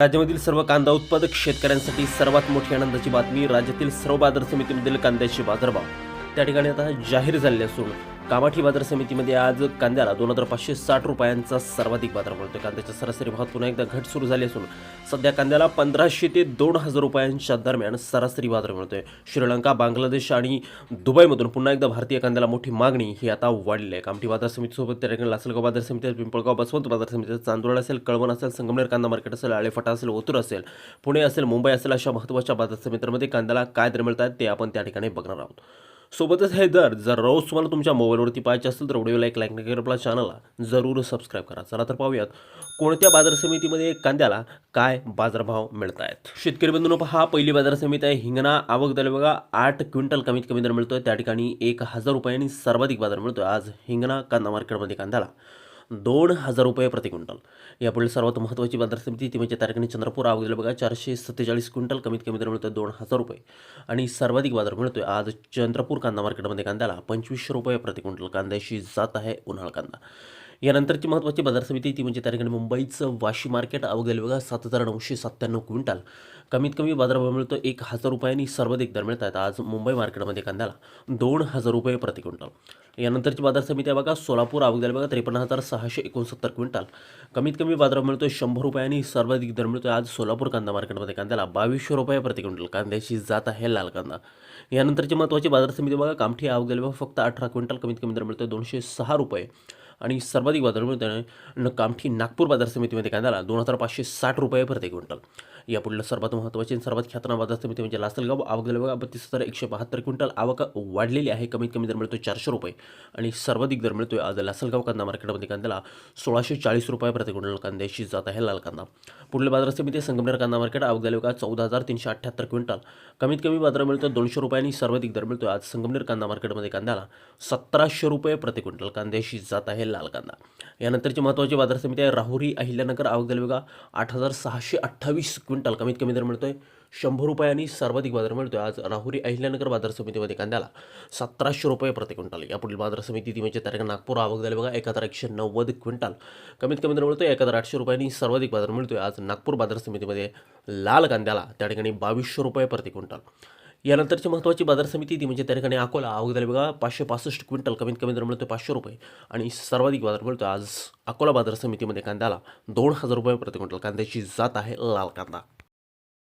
राज्यामधील सर्व कांदा उत्पादक शेतकऱ्यांसाठी सर्वात मोठी आनंदाची बातमी. राज्यातील सर्व बाजार समितीमधील कांद्याचे बाजारभाव त्या ठिकाणी आता जाहीर झाले असून कामाठी बाजार समितीमध्ये आज कांद्याला 2,560 रुपयांचा सर्वाधिक बाजार मिळतोय. कांद्याच्या सरासरी भावात पुन्हा एकदा घट सुरू झाली असून सध्या कांद्याला 1,500 ते 2,000 रुपयांच्या दरम्यान सरासरी बाजार मिळतोय. श्रीलंका, बांगलादेश आणि दुबईमधून पुन्हा एकदा भारतीय कांद्याला मोठी मागणी ही आता वाढली आहे. कामठी बाजार समितीसोबत त्या ठिकाणी लासलगाव बाजार समिती, पिंपळगाव, बसवंत बाजार समिती, चांदोड असेल, कळवण असेल, संगमनेर कांदा मार्केट असेल, आळेफाटा असेल, ओतूर असेल, पुणे असेल, मुंबई असेल, अशा महत्त्वाच्या बाजार समित्यांमध्ये कांद्याला काय दर मिळत आहेत ते आपण त्या ठिकाणी बघणार आहोत. सोबतच हे दर जर रोज तुम्हाला तुमच्या मोबाईलवरती पाहायचे असेल तर व्हिडिओला एक लाईक नक्की करा, आपल्या चॅनलला जरूर सबस्क्राईब करा. चला तर पाहूयात कोणत्या बाजार समितीमध्ये कांद्याला काय बाजारभाव मिळत आहेत. शेतकरी बंधूंनो, पहा, पहिली बाजार समिती आहे हिंगणा. आवक झाली बघा 8 क्विंटल, कमीत कमी दर मिळतोय त्या ठिकाणी 1,000 रुपयांनी सर्वाधिक बाजार मिळतोय. आज हिंगणा कांदा मार्केटमध्ये कांद्याला 2,000 रुपये प्रति क्विंटल. यापुढील सर्वात महत्त्वाची बाजार समिती ती म्हणजे तारखेने चंद्रपूर. आवक झाली बघा 447 क्विंटल, कमीत कमी दर मिळतोय 2,000 रुपये आणि सर्वाधिक बाजार मिळतोय आज चंद्रपूर कांदा मार्केटमध्ये कांद्याला 2,500 रुपये प्रति क्विंटल. कांद्याची जात आहे उन्हाळ कांदा. यानंतरची महत्त्वाची बाजार समिती ती म्हणजे त्या ठिकाणी मुंबईचं वाशी मार्केट. आवक झाली बघा 7,997 क्विंटल, कमीत कमी बाजारभाव मिळतो 1,000 रुपयांनी सर्वाधिक दर मिळत आहेत आज मुंबई मार्केटमध्ये कांद्याला 2,000 रुपये प्रति क्विंटल. यानंतरची बाजार समिती आहे बघा सोलापूर. आवक झाली बघा 53,669 क्विंटल, कमीत कमी बाजारभाव मिळतोय 100 रुपयांनी सर्वाधिक दर मिळतोय आज सोलापूर कांदा मार्केटमध्ये कांद्याला 2,200 रुपये प्रति क्विंटल. कांद्याची जात आहे लाल कांदा. यानंतरची महत्त्वाची बाजार समिती बघा कामठी. आवक झाली बघा फक्त 18 क्विंटल, कमीत कमी दर मिळतोय 206 रुपये आणि सर्वाधिक बाजार मिळतोय कामठी नागपूर बाजार समितीमध्ये कांद्याला 2,560 रुपये प्रति क्विंटल. यापुढील सर्वात महत्त्वाची आणि सर्वात ख्यातनाम बाजार समिती म्हणजे लासलगाव. आवक झाली बघा 32,172 क्विंटल. आवक वाढलेली आहे, कमीत कमी दर मिळतोय 400 रुपये आणि सर्वाधिक दर मिळतोय आज लासलगाव कांदा मार्केटमध्ये कांद्याला 1,640 रुपये प्रति क्विंटल. कांद्याची जात आहे लाल कांदा. पुढील बाजार समिती संगमनेर कांदा मार्केट. आवक झाली बघा 14,378 क्विंटल, कमीत कमी बाजार मिळतोय 200 रुपयांनी सर्वाधिक दर मिळतोय आज संगमनेर कांदा मार्केटमध्ये कांद्याला 1,700 रुपये प्रति क्विंटल. कांद्याची जात आहे लाल कांदा. यानंतरची महत्त्वाची बाजार समिती आहे राहुरी अहिल्यानगर. आवक झाली बघा 8,628 क्विंटल, कमीत कमी दर मिळतोय 100 रुपयांनी सर्वाधिक बाजार मिळतोय आज राहुरी अहिल्यानगर बाजार समितीमध्ये कांद्याला 1,700 रुपये प्रति क्विंटल. यापुढील बाजार समिती ती म्हणजे तारखेला नागपूर. आवक झाली बघा 1,190 क्विंटल, कमीत कमी दर मिळतोय 1,800 रुपयांनी सर्वाधिक बाजार मिळतोय आज नागपूर बाजार समितीमध्ये लाल कांद्याला त्या ठिकाणी 2,200 रुपये प्रति क्विंटल. यानंतरची महत्त्वाची बाजार समिती ती म्हणजे त्या ठिकाणी अकोला. आवक झाली बघा 565 क्विंटल, कमीत कमी दर मिळतोय 500 रुपये आणि सर्वाधिक बाजार मिळतोय आज अकोला बाजार समितीमध्ये कांद्याला 2,000 रुपये प्रति क्विंटल. कांद्याची जात आहे लाल कांदा.